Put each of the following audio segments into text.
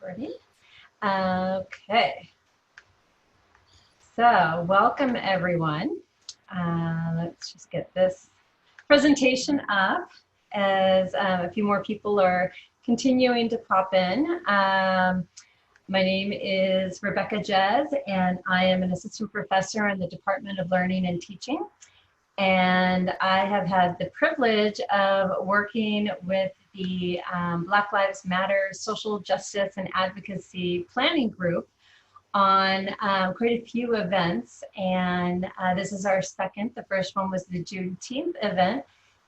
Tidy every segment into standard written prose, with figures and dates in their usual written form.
Recording. Okay. So, welcome everyone. Let's just get this presentation up as a few more people are continuing to pop in. My name is Rebecca Jez, and I am an assistant professor in the Department of Learning and Teaching. And I have had the privilege of working with the Black Lives Matter Social Justice and Advocacy Planning Group on quite a few events. And this is our second. The first one was the Juneteenth event.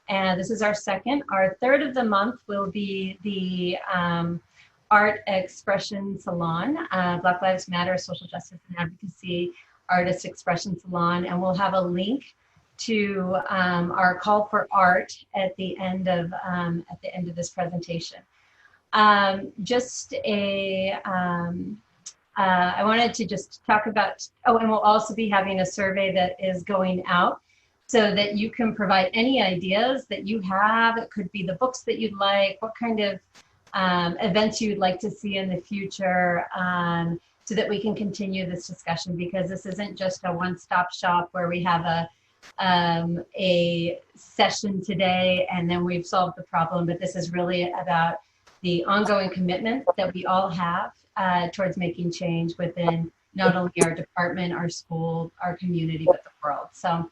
And this is our second. Our third of the month will be the Art Expression Salon, Black Lives Matter Social Justice and Advocacy Artist Expression Salon. And we'll have a link to our call for art at the end of this presentation. I wanted to just talk about, and we'll also be having a survey that is going out so that you can provide any ideas that you have. It could be the books that you'd like, what kind of events you'd like to see in the future, so that we can continue this discussion, because this isn't just a one-stop shop where we have a session today and then we've solved the problem, but this is really about the ongoing commitment that we all have towards making change within not only our department, our school, our community, but the world. So,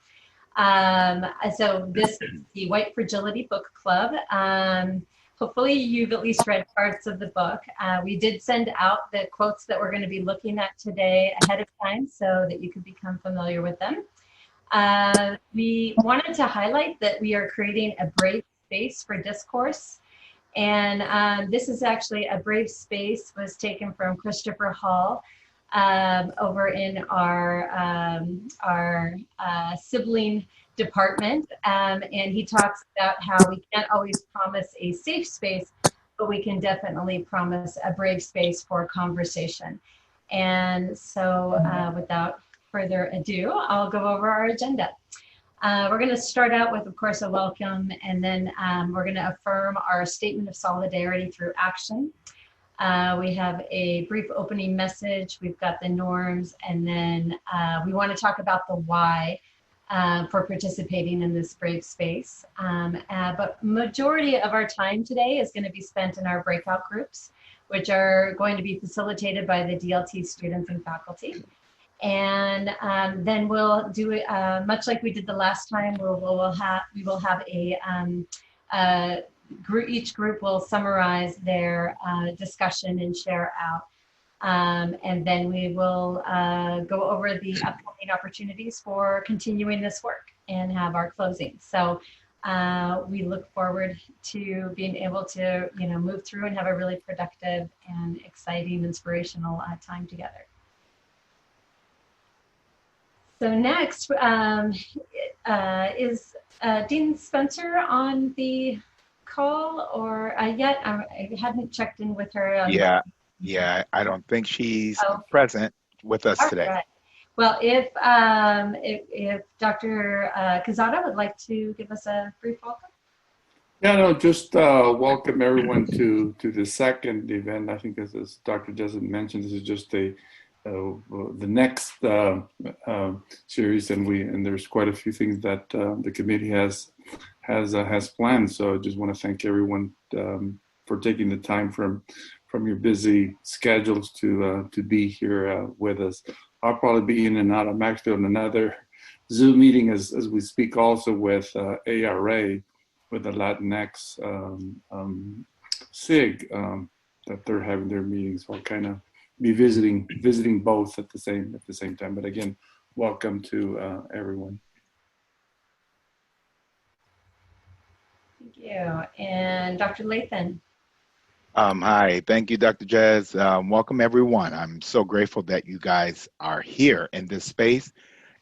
so this is the White Fragility Book Club. Hopefully you've at least read parts of the book. We did send out the quotes that we're going to be looking at today ahead of time so that you could become familiar with them. We wanted to highlight that we are creating a brave space for discourse. And this is actually a brave space was taken from Christopher Hall over in our sibling department. And he talks about how we can't always promise a safe space, but we can definitely promise a brave space for conversation. And so without further ado, I'll go over our agenda. We're going to start out with, of course, a welcome, and then we're going to affirm our statement of solidarity through action. We have a brief opening message. We've got the norms, and then we want to talk about the why for participating in this brave space. But majority of our time today is going to be spent in our breakout groups, which are going to be facilitated by the DLT students and faculty. And then we'll do it much like we did the last time. We will have a group. Each group will summarize their discussion and share out, and then we will go over the upcoming opportunities for continuing this work and have our closing. So we look forward to being able to move through and have a really productive and exciting, inspirational time together. So next is Dean Spencer on the call, or yet? I hadn't checked in with her. Yeah, I don't think she's present with us today. Right. Well, if Dr. Quezada would like to give us a brief welcome. Yeah, no, just welcome everyone to the second event. I think as Dr. Jessup mentioned, this is just the next series, and there's quite a few things that the committee has planned. So I just want to thank everyone for taking the time from your busy schedules to be here with us. I'll probably be in and out. I'm actually on another Zoom meeting as we speak, also with ARA, with the Latinx SIG that they're having their meetings. So I'll kind of be visiting both at the same time. But again, welcome to everyone. Thank you. And Dr. Lathan. Hi, thank you, Dr. Jez. Welcome everyone. I'm so grateful that you guys are here in this space,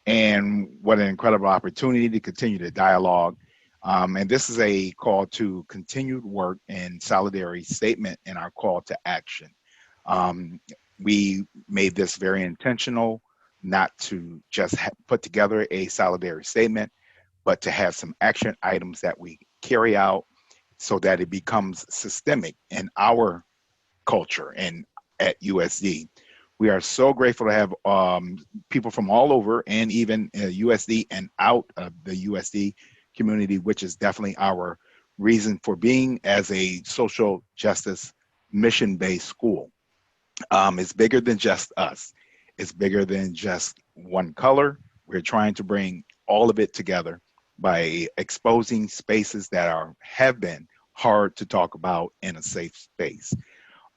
and what an incredible opportunity to continue the dialogue. And this is a call to continued work in solidarity statement and our call to action. We made this very intentional, not to just put together a solidarity statement, but to have some action items that we carry out so that it becomes systemic in our culture and at USD. We are so grateful to have people from all over, and even USD and out of the USD community, which is definitely our reason for being as a social justice mission-based school. It's bigger than just us. It's bigger than just one color. We're trying to bring all of it together by exposing spaces that have been hard to talk about in a safe space.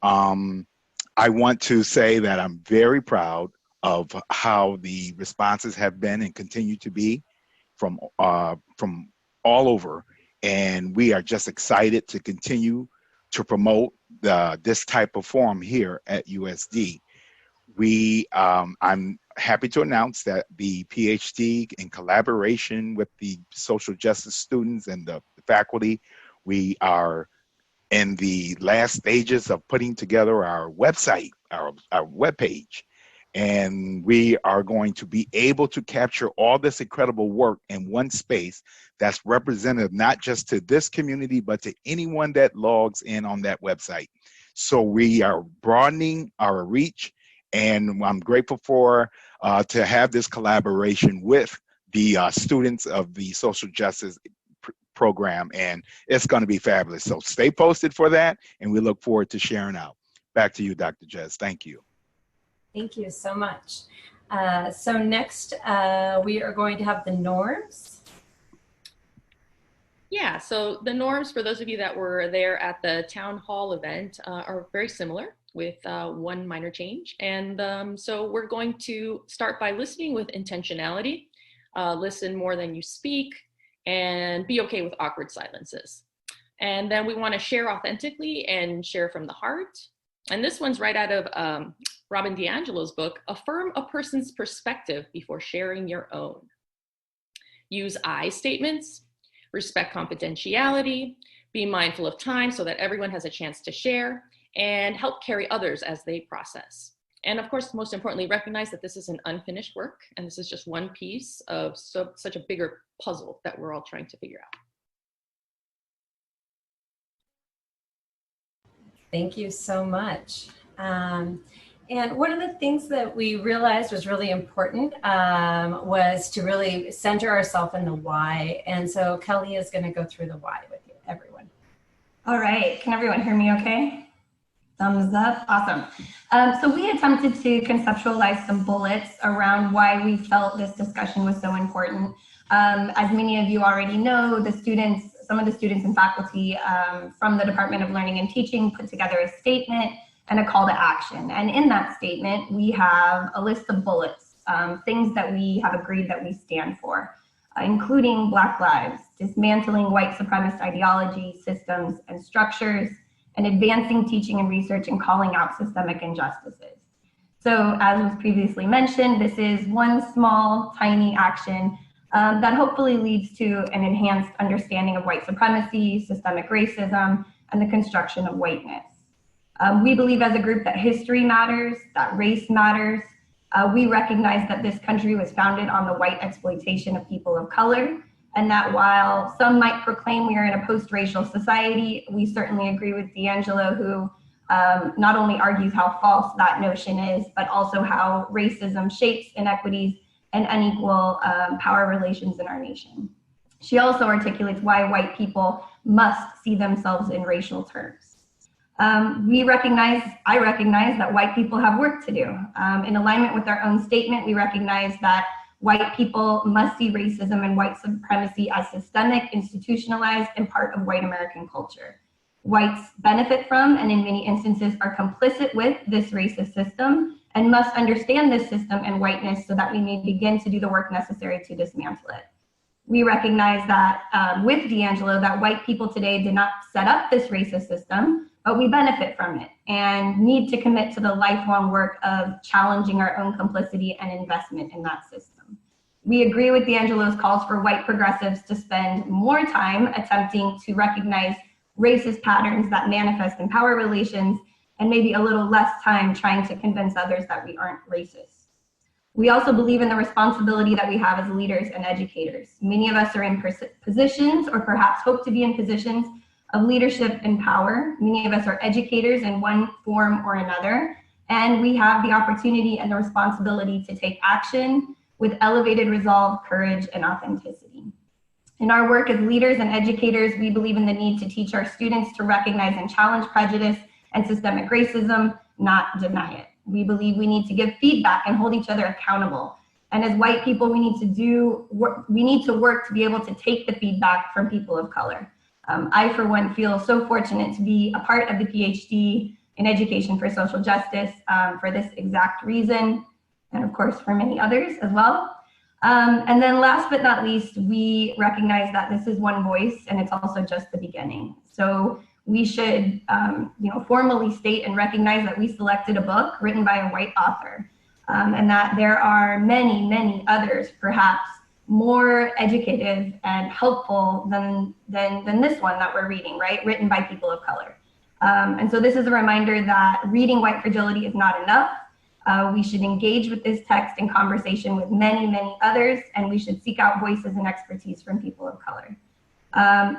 I want to say that I'm very proud of how the responses have been and continue to be from all over, and we are just excited to continue to promote this type of forum here at USD. I'm happy to announce that the PhD, in collaboration with the social justice students and the faculty, we are in the last stages of putting together our website, our webpage. And we are going to be able to capture all this incredible work in one space that's representative not just to this community, but to anyone that logs in on that website. So we are broadening our reach, and I'm grateful for to have this collaboration with the students of the social justice program, and it's going to be fabulous. So stay posted for that, and we look forward to sharing out. Back to you, Dr. Jez. Thank you. Thank you so much. So next, we are going to have the norms. Yeah, so the norms, for those of you that were there at the town hall event, are very similar with one minor change. And so we're going to start by listening with intentionality, listen more than you speak, and be okay with awkward silences. And then we want to share authentically and share from the heart. And this one's right out of Robin DiAngelo's book, Affirm a Person's Perspective Before Sharing Your Own. Use I statements, respect confidentiality, be mindful of time so that everyone has a chance to share, and help carry others as they process. And of course, most importantly, recognize that this is an unfinished work, and this is just one piece of such a bigger puzzle that we're all trying to figure out. Thank you so much. And one of the things that we realized was really important was to really center ourselves in the why. And so Kelly is going to go through the why with you, everyone. All right. Can everyone hear me okay? Thumbs up. Awesome. So we attempted to conceptualize some bullets around why we felt this discussion was so important. As many of you already know, some of the students and faculty from the Department of Learning and Teaching put together a statement and a call to action. And in that statement, we have a list of bullets, things that we have agreed that we stand for, including Black lives, dismantling white supremacist ideology, systems, and structures, and advancing teaching and research and calling out systemic injustices. So as was previously mentioned, this is one small, tiny action that hopefully leads to an enhanced understanding of white supremacy, systemic racism, and the construction of whiteness. We believe as a group that history matters, that race matters. We recognize that this country was founded on the white exploitation of people of color, and that while some might proclaim we are in a post-racial society, we certainly agree with DiAngelo, who not only argues how false that notion is, but also how racism shapes inequities and unequal power relations in our nation. She also articulates why white people must see themselves in racial terms. I recognize that white people have work to do. In alignment with our own statement, we recognize that white people must see racism and white supremacy as systemic, institutionalized, and part of white American culture. Whites benefit from, and in many instances are complicit with, this racist system, and must understand this system and whiteness so that we may begin to do the work necessary to dismantle it. We recognize that with DiAngelo, that white people today did not set up this racist system, but we benefit from it and need to commit to the lifelong work of challenging our own complicity and investment in that system. We agree with DiAngelo's calls for white progressives to spend more time attempting to recognize racist patterns that manifest in power relations, and maybe a little less time trying to convince others that we aren't racist. We also believe in the responsibility that we have as leaders and educators. Many of us are in positions, or perhaps hope to be in positions, of leadership and power. Many of us are educators in one form or another, And we have the opportunity and the responsibility to take action with elevated resolve, courage, and authenticity. In our work as leaders and educators, we believe in the need to teach our students to recognize and challenge prejudice and systemic racism, not deny it. We believe we need to give feedback and hold each other accountable. And as white people, we need to work to be able to take the feedback from people of color. I, for one, feel so fortunate to be a part of the PhD in education for social justice for this exact reason, and of course for many others as well. And then last but not least, we recognize that this is one voice and it's also just the beginning. So we should formally state and recognize that we selected a book written by a white author, and that there are many, many others, perhaps more educative and helpful than this one that we're reading, right? Written by people of color. And so this is a reminder that reading White Fragility is not enough. We should engage with this text in conversation with many, many others, and we should seek out voices and expertise from people of color.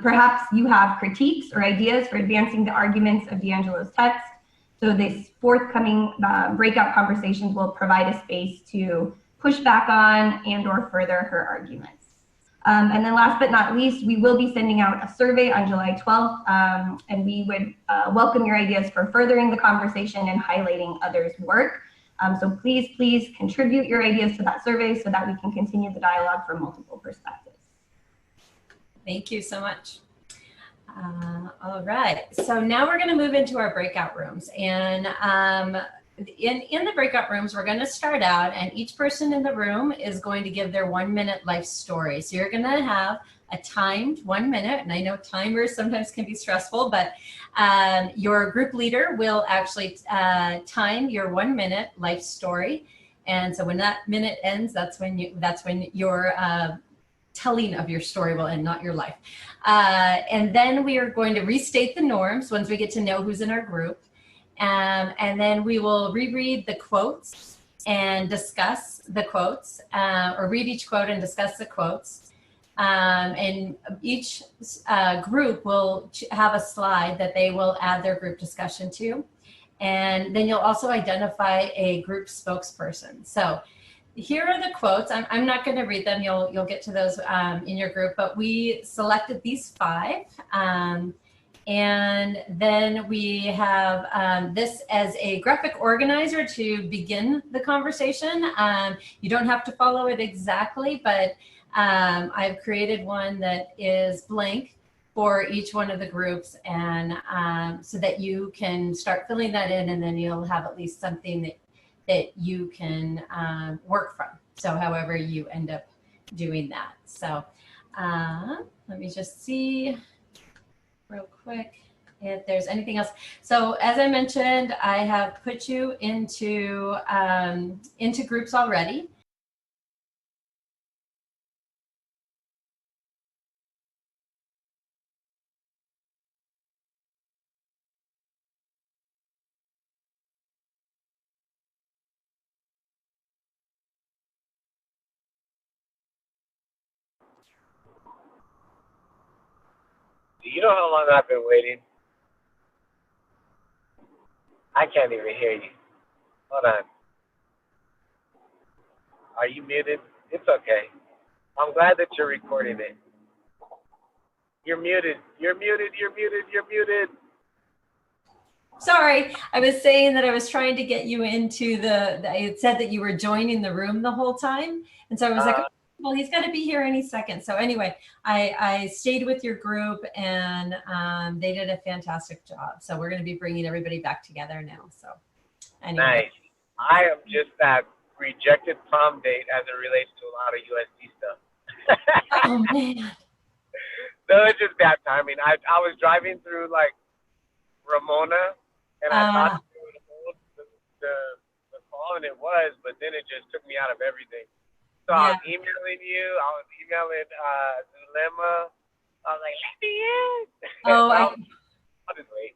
Perhaps you have critiques or ideas for advancing the arguments of D'Angelo's text. So this forthcoming breakout conversations will provide a space to push back on and or further her arguments. And then last but not least, we will be sending out a survey on July 12th, and we would welcome your ideas for furthering the conversation and highlighting others' work. So please contribute your ideas to that survey so that we can continue the dialogue from multiple perspectives. Thank you so much. All right, so now we're going to move into our breakout rooms. And in the breakout rooms, we're going to start out, and each person in the room is going to give their 1-minute life story. So you're going to have a timed 1 minute, and I know timers sometimes can be stressful, but your group leader will actually time your 1-minute life story. And so when that minute ends, that's when your telling of your story will end, not your life. And then we are going to restate the norms once we get to know who's in our group. And then we will reread the quotes and discuss the quotes, or read each quote and discuss the quotes. And each group will have a slide that they will add their group discussion to. And then you'll also identify a group spokesperson. So here are the quotes. I'm not going to read them. You'll get to those in your group, but we selected these 5. And then we have this as a graphic organizer to begin the conversation. You don't have to follow it exactly, but I've created one that is blank for each one of the groups, and so that you can start filling that in, and then you'll have at least something that you can work from. So however you end up doing that. So let me just see real quick if there's anything else. So as I mentioned, I have put you into groups already. Do you know how long I've been waiting? I can't even hear you. Hold on. Are you muted? It's okay. I'm glad that you're recording it. You're muted. You're muted. You're muted. You're muted. Sorry, I was saying that I was trying to get you into it said that you were joining the room the whole time. And so I was like, oh, well, he's got to be here any second. So anyway, I stayed with your group, and they did a fantastic job. So we're going to be bringing everybody back together now. So anyway. Nice. I am just that rejected prom date as it relates to a lot of USD stuff. Oh, man. So it's just bad timing. I was driving through like Ramona, and I thought it would hold the call, and it was, but then it just took me out of everything. So yeah. I was emailing you. I was emailing Zulema. I was like, let me in. Oh, I'll just wait.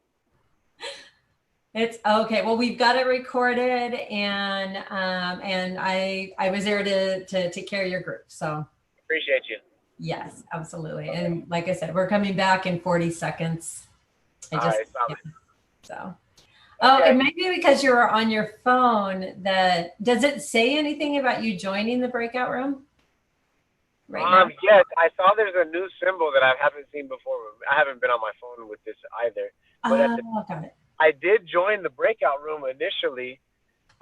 It's okay. Well, we've got it recorded, and I was there to take care of your group. So appreciate you. Yes, absolutely. And like I said, we're coming back in 40 seconds. So, Oh, Okay. it might be because you were on your phone. Does it say anything about you joining the breakout room right now? Yes, I saw there's a new symbol that I haven't seen before. I haven't been on my phone with this either. But Oh, got it. I did join the breakout room initially,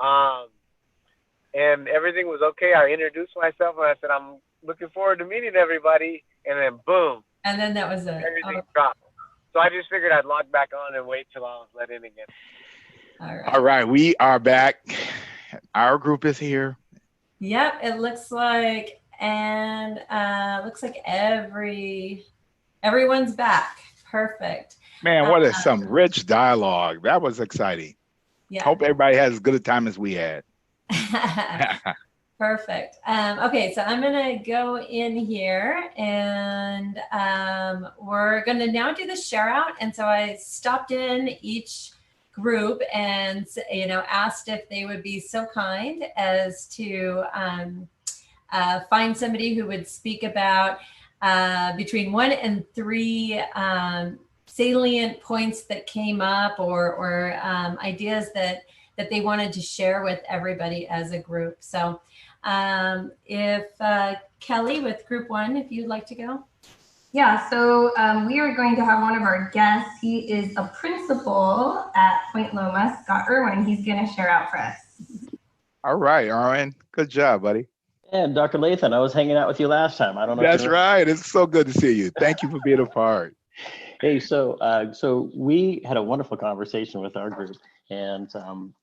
and everything was okay. I introduced myself and I said, I'm looking forward to meeting everybody. And then boom, And then that was it. everything Oh, dropped. So I just figured I'd log back on and wait till I was let in again. all right. All right, we are back. Our group is here. Yep, it looks like, and everyone's back. Perfect. Man, what is some rich dialogue. That was exciting. Yeah. Hope everybody has as good a time as we had. Perfect. Okay, so I'm going to go in here and we're going to now do the share out. And so I stopped in each group and, asked if they would be so kind as to find somebody who would speak about between 1 and 3 salient points that came up or ideas that they wanted to share with everybody as a group. So if Kelly with group 1, if you'd like to go. Yeah, so we are going to have one of our guests. He is a principal at Point Loma, Scott Irwin. He's going to share out for us. All right, Arwen. Good job, buddy. And Dr. Lathan, I was hanging out with you last time. I don't know. That's right. It's so good to see you. Thank you for being a part. Hey, so we had a wonderful conversation with our group, and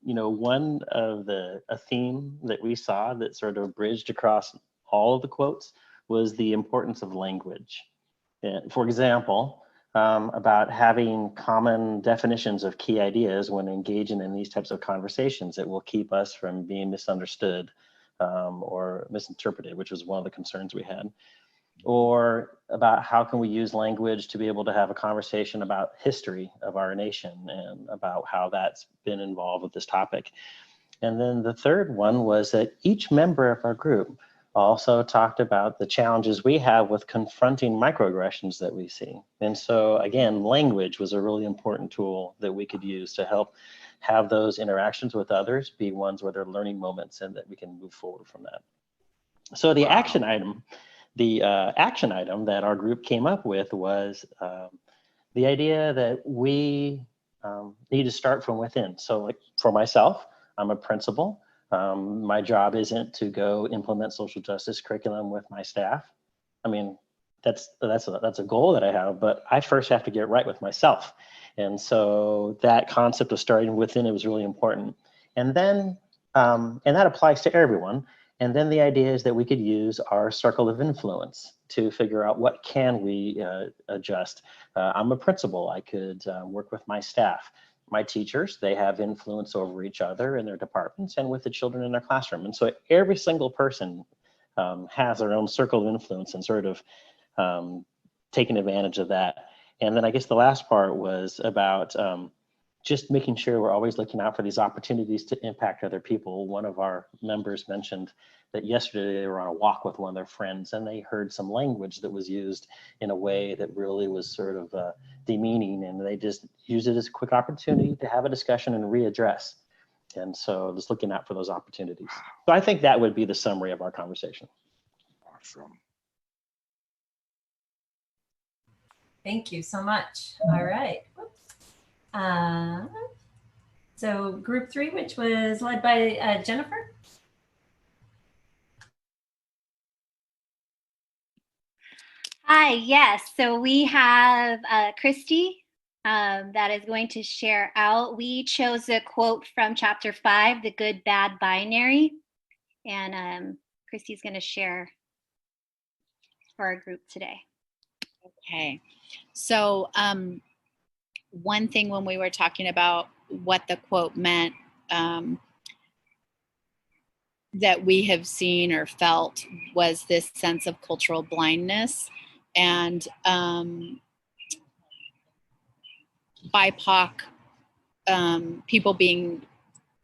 one of a theme that we saw that sort of bridged across all of the quotes was the importance of language. For example, about having common definitions of key ideas when engaging in these types of conversations that will keep us from being misunderstood or misinterpreted, which was one of the concerns we had. Or about how can we use language to be able to have a conversation about history of our nation and about how that's been involved with this topic. And then the third one was that each member of our group also talked about the challenges we have with confronting microaggressions that we see. And so again, language was a really important tool that we could use to help have those interactions with others be ones where they're learning moments and that we can move forward from that. So the action item that our group came up with was the idea that we need to start from within. So like for myself, I'm a principal. My job isn't to go implement social justice curriculum with my staff. I mean, that's a goal that I have, but I first have to get right with myself. And so that concept of starting within, it was really important. And then, and that applies to everyone. And then the idea is that we could use our circle of influence to figure out what can we adjust. I'm a principal. I could work with my staff. My teachers, they have influence over each other in their departments and with the children in their classroom. And so every single person has their own circle of influence and sort of taking advantage of that. And then I guess the last part was about just making sure we're always looking out for these opportunities to impact other people. One of our members mentioned that yesterday they were on a walk with one of their friends and they heard some language that was used in a way that really was sort of demeaning, and they just used it as a quick opportunity to have a discussion and readdress. And so just looking out for those opportunities. So I think that would be the summary of our conversation. Awesome. Thank you so much. All right. So group 3, which was led by Jennifer. Hi, yes. So we have Christy that is going to share out. We chose a quote from chapter 5, the good, bad binary. And Christy's going to share for our group today. Okay. So one thing when we were talking about what the quote meant that we have seen or felt was this sense of cultural blindness and BIPOC people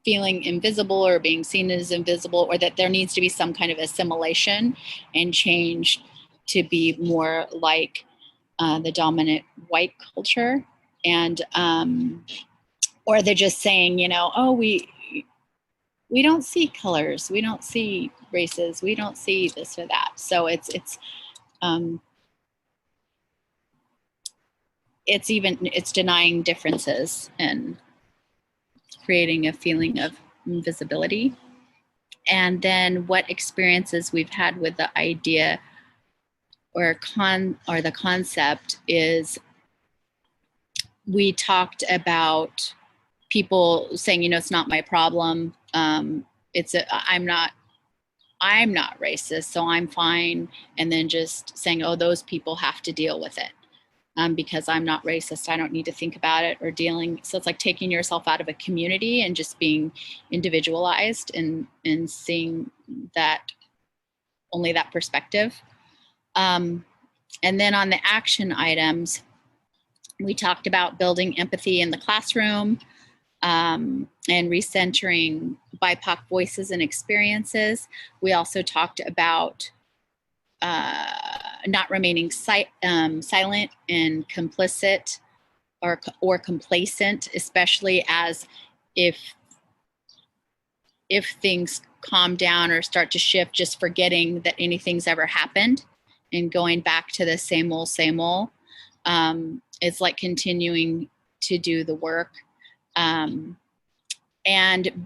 feeling invisible or being seen as invisible, or that there needs to be some kind of assimilation and change to be more like the dominant white culture. And or they're just saying, you know, oh, we don't see colors, we don't see races, we don't see this or that. So it's denying differences and creating a feeling of invisibility. And then what experiences we've had with the idea or the concept is, we talked about people saying, you know, it's not my problem. I'm not racist, so I'm fine. And then just saying, oh, those people have to deal with it. Because I'm not racist, I don't need to think about it or dealing. So it's like taking yourself out of a community and just being individualized and seeing that, only that perspective. And then on the action items, we talked about building empathy in the classroom, and recentering BIPOC voices and experiences. We also talked about not remaining silent and complicit or complacent, especially as if things calm down or start to shift, just forgetting that anything's ever happened and going back to the same old. It's like continuing to do the work. And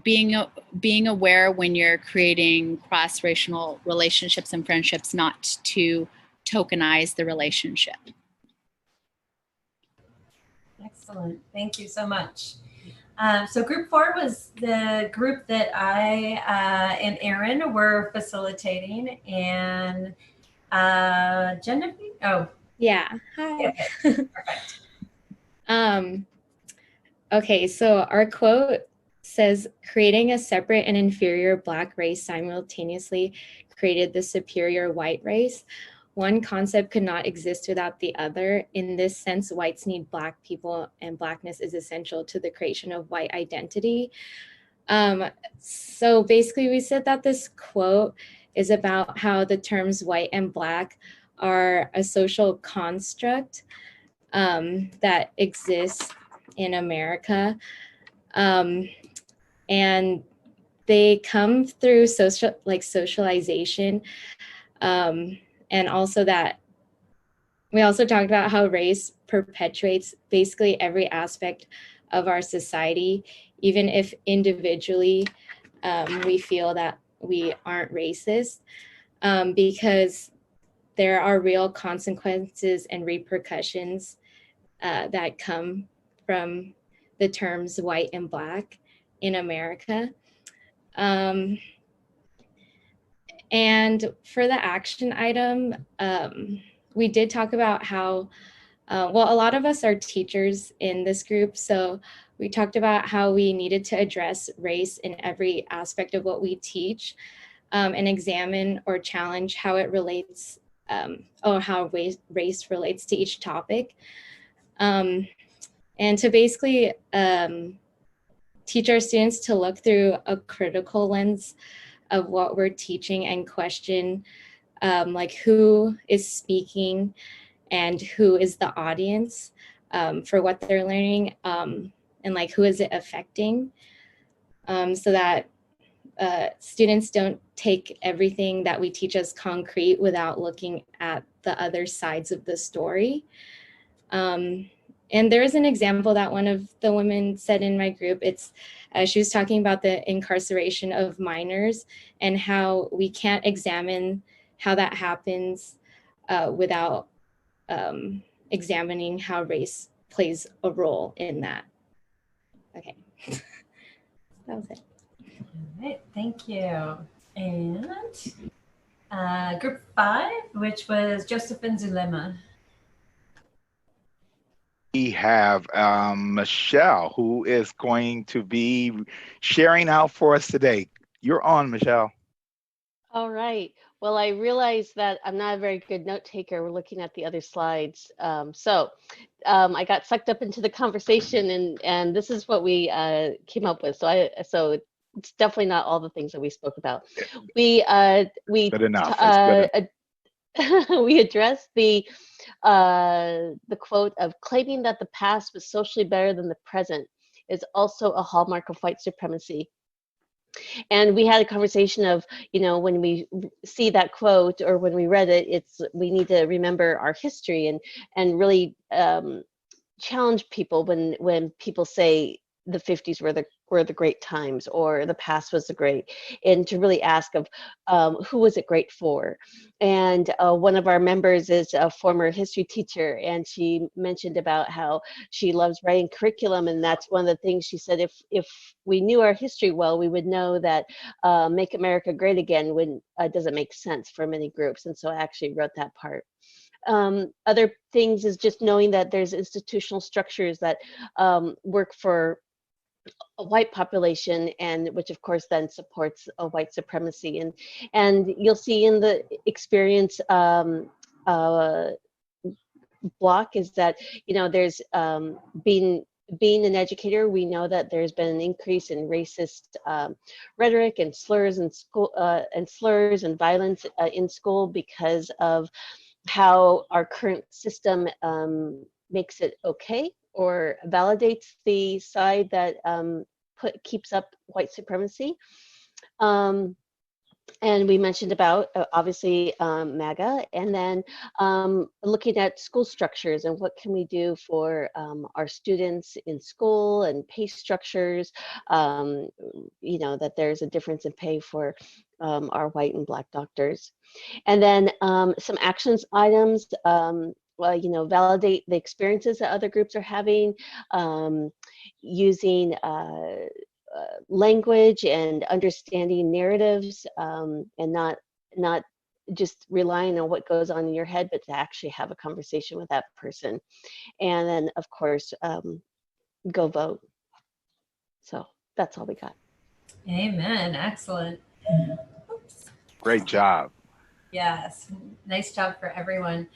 being aware when you're creating cross-racial relationships and friendships, not to tokenize the relationship. Excellent. Thank you so much. So group 4 was the group that I and Erin were facilitating, and Genevieve? Oh. Yeah. Hi. Okay. Perfect. Okay, so our quote says, creating a separate and inferior Black race simultaneously created the superior white race. One concept could not exist without the other. In this sense, whites need Black people, and Blackness is essential to the creation of white identity. So basically, we said that this quote is about how the terms white and Black are a social construct that exists in America. And they come through socialization. And also that we also talked about how race perpetuates basically every aspect of our society, even if individually we feel that we aren't racist, because there are real consequences and repercussions that come from the terms white and Black in America. And for the action item, we did talk about how, well, a lot of us are teachers in this group, so we talked about how we needed to address race in every aspect of what we teach, and examine or challenge how it relates, or how race relates to each topic. And to basically teach our students to look through a critical lens of what we're teaching and question like who is speaking and who is the audience for what they're learning, and like who is it affecting, so that students don't take everything that we teach as concrete without looking at the other sides of the story. And there is an example that one of the women said in my group. It's she was talking about the incarceration of minors and how we can't examine how that happens without examining how race plays a role in that. Okay, that was it. All right, thank you. And group 5, which was Josephine's Dilemma. We have Michelle, who is going to be sharing out for us today. You're on, Michelle. All right. Well, I realize that I'm not a very good note taker. We're looking at the other slides. So I got sucked up into the conversation, and this is what we came up with. So it's definitely not all the things that we spoke about. We good enough. we addressed the quote of claiming that the past was socially better than the present is also a hallmark of white supremacy. And we had a conversation of, when we see that quote or when we read it, we need to remember our history and really challenge people when people say the 50s were the great times, or the past was the great, and to really ask of who was it great for. And one of our members is a former history teacher, and she mentioned about how she loves writing curriculum, and that's one of the things she said, if we knew our history well, we would know that Make America Great Again doesn't make sense for many groups. And so I actually wrote that part. Other things is just knowing that there's institutional structures that work for a white population, and which of course then supports a white supremacy. And you'll see in the experience block is that, there's being an educator, we know that there's been an increase in racist rhetoric and slurs in school, and slurs and violence in school because of how our current system makes it okay or validates the side that keeps up white supremacy. And we mentioned about, obviously, MAGA, and then looking at school structures and what can we do for our students in school, and pay structures, that there's a difference in pay for our white and Black doctors. And then some actions items, validate the experiences that other groups are having, using language and understanding narratives, and not just relying on what goes on in your head, but to actually have a conversation with that person. And then, of course, go vote. So that's all we got. Amen. Excellent. Oops. Great job. Yes. Nice job for everyone.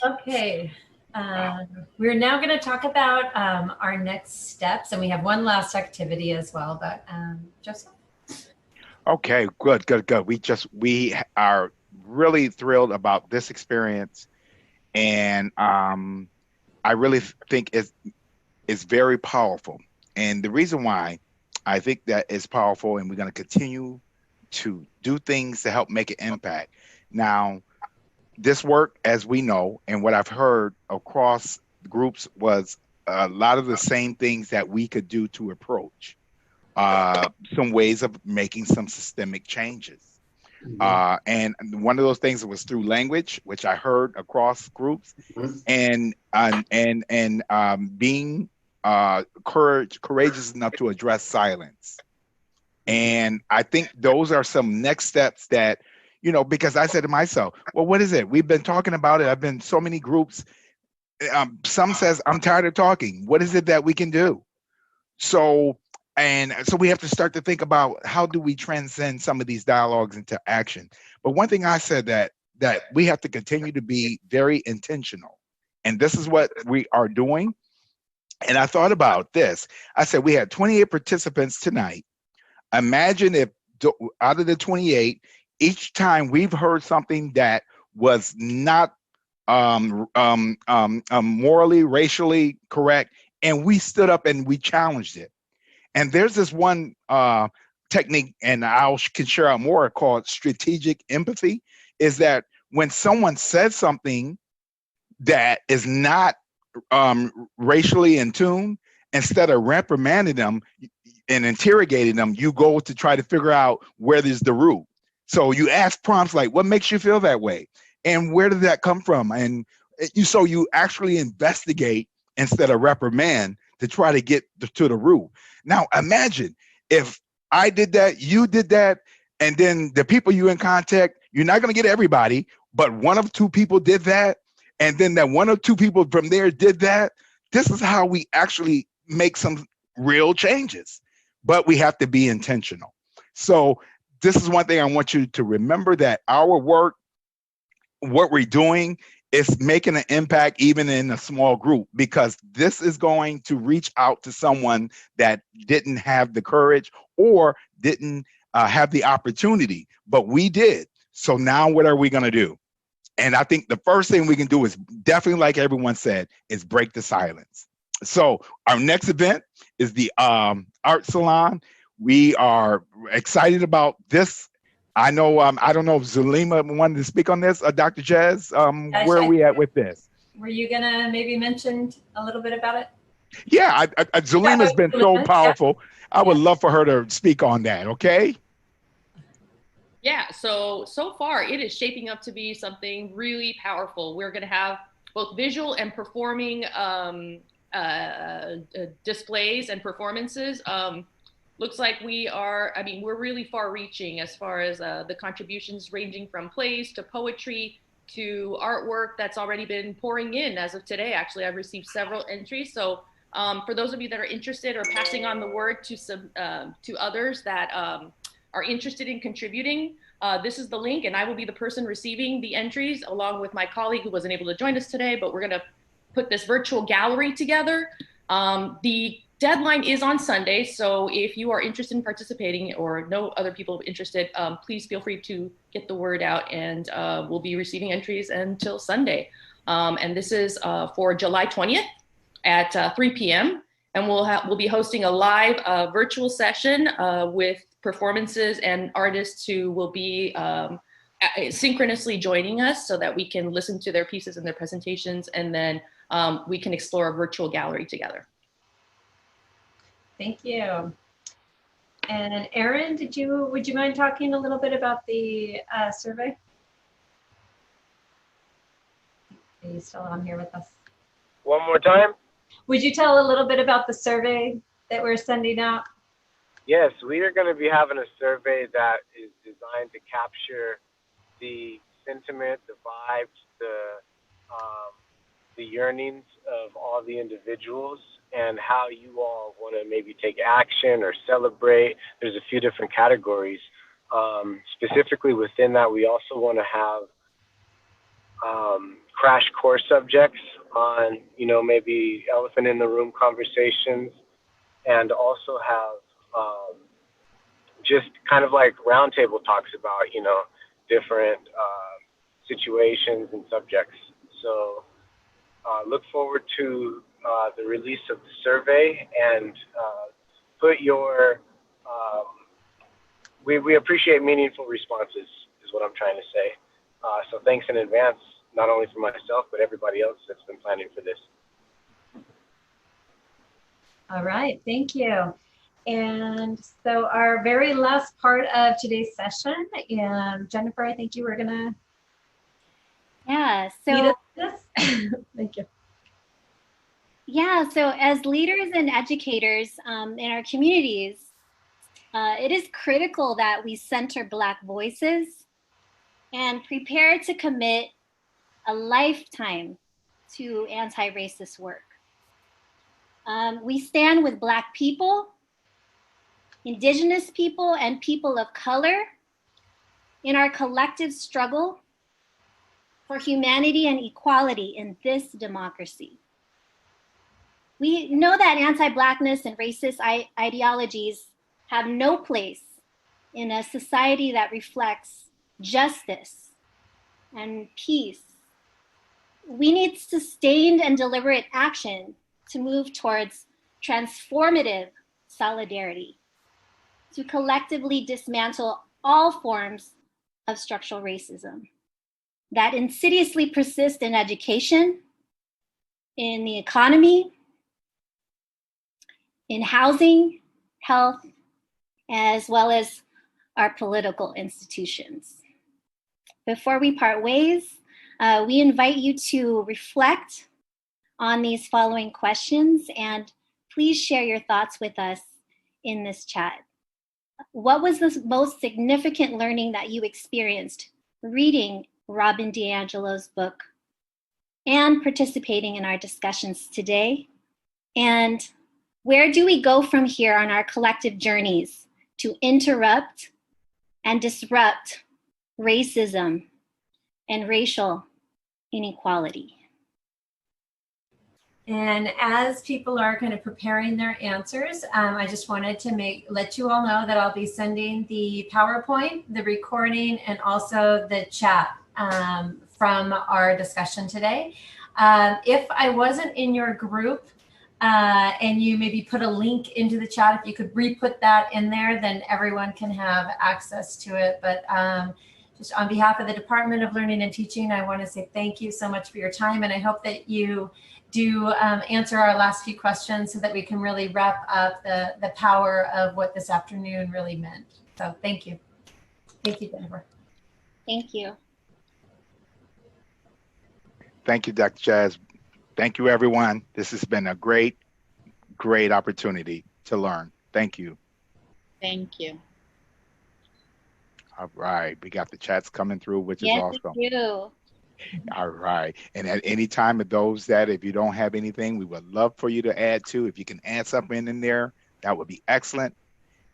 Okay. We're now going to talk about our next steps, and we have one last activity as well, but Joseph? Okay, good. We are really thrilled about this experience, and I really think it's very powerful. And the reason why I think that is powerful, and we're going to continue to do things to help make an impact. Now, this work, as we know, and what I've heard across groups, was a lot of the same things that we could do to approach some ways of making some systemic changes. And one of those things was through language, which I heard across groups, and being courageous enough to address silence. And I think those are some next steps that, because I said to myself, well, what is it? We've been talking about it. I've been so many groups. Some says, I'm tired of talking. What is it that we can do? So we have to start to think about, how do we transcend some of these dialogues into action? But one thing I said that we have to continue to be very intentional. And this is what we are doing. And I thought about this. I said, we had 28 participants tonight. Imagine if out of the 28, each time we've heard something that was not morally, racially correct, and we stood up and we challenged it. And there's this one technique, and I can share out more, called strategic empathy, is that when someone says something that is not racially in tune, instead of reprimanding them and interrogating them, you go to try to figure out where there's the root. So you ask prompts like, what makes you feel that way? And where did that come from? And so you actually investigate instead of reprimand to try to get to the root. Now, imagine if I did that, you did that, and then the people you in contact, you're not going to get everybody, but one of two people did that, and then that one or two people from there did that. This is how we actually make some real changes, but we have to be intentional. So this is one thing I want you to remember, that our work, what we're doing, is making an impact even in a small group, because this is going to reach out to someone that didn't have the courage or didn't have the opportunity, but we did. So now what are we going to do? And I think the first thing we can do is definitely, like everyone said, is break the silence. So our next event is the art salon. We are excited about this. I know, I don't know if Zulima wanted to speak on this, Dr. Jazz, where are we at with this? Were you gonna maybe mention a little bit about it? Yeah, Zulima's been so powerful. I would love for her to speak on that, okay? Yeah, so far it is shaping up to be something really powerful. We're gonna have both visual and performing displays and performances. Looks like we're really far reaching as far as the contributions, ranging from plays to poetry to artwork that's already been pouring in as of today. Actually, I've received several entries. So for those of you that are interested or passing on the word to others that are interested in contributing, this is the link, and I will be the person receiving the entries along with my colleague who wasn't able to join us today, but we're gonna put this virtual gallery together. The deadline is on Sunday, so if you are interested in participating or know other people interested, please feel free to get the word out, and we'll be receiving entries until Sunday. And this is for July 20th at 3 p.m. And we'll be hosting a live virtual session with performances and artists who will be synchronously joining us so that we can listen to their pieces and their presentations, and then we can explore a virtual gallery together. Thank you. And Erin, would you mind talking a little bit about the survey? Are you still on here with us? One more time? Would you tell a little bit about the survey that we're sending out? Yes, we are going to be having a survey that is designed to capture the sentiment, the vibes, the yearnings of all the individuals, and how you all want to maybe take action or celebrate. There's a few different categories. Specifically within that, we also want to have crash course subjects on, maybe elephant in the room conversations, and also have just kind of like roundtable talks about, different situations and subjects. So look forward to the release of the survey, and put your, we appreciate meaningful responses is what I'm trying to say. So thanks in advance, not only for myself, but everybody else that's been planning for this. All right, thank you. And so our very last part of today's session, and Jennifer, I think you were gonna lead us this. Thank you. Yeah, so as leaders and educators in our communities, it is critical that we center Black voices and prepare to commit a lifetime to anti-racist work. We stand with Black people, Indigenous people, and people of color in our collective struggle for humanity and equality in this democracy. We know that anti-Blackness and racist ideologies have no place in a society that reflects justice and peace. We need sustained and deliberate action to move towards transformative solidarity, to collectively dismantle all forms of structural racism that insidiously persist in education, in the economy, in housing, health, as well as our political institutions. Before we part ways, we invite you to reflect on these following questions, and please share your thoughts with us in this chat. What was the most significant learning that you experienced reading Robin DiAngelo's book and participating in our discussions today? And where do we go from here on our collective journeys to interrupt and disrupt racism and racial inequality? And as people are kind of preparing their answers, I just wanted to let you all know that I'll be sending the PowerPoint, the recording, and also the chat from our discussion today. If I wasn't in your group, and you maybe put a link into the chat, if you could re-put that in there, then everyone can have access to it. But just on behalf of the Department of Learning and Teaching, I want to say thank you so much for your time, and I hope that you do answer our last few questions so that we can really wrap up the power of what this afternoon really meant. So thank you. Thank you, Jennifer. Thank you. Thank you, Dr. Jazz. Thank you, everyone. This has been a great, great opportunity to learn. Thank you. Thank you. All right. We got the chats coming through, which is Yes, awesome. we do. All right. And at any time of those that, if you don't have anything, we would love for you to add to. If you can add something in there, that would be excellent.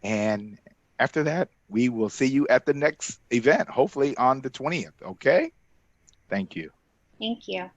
And after that, we will see you at the next event, hopefully on the 20th. Okay? Thank you. Thank you.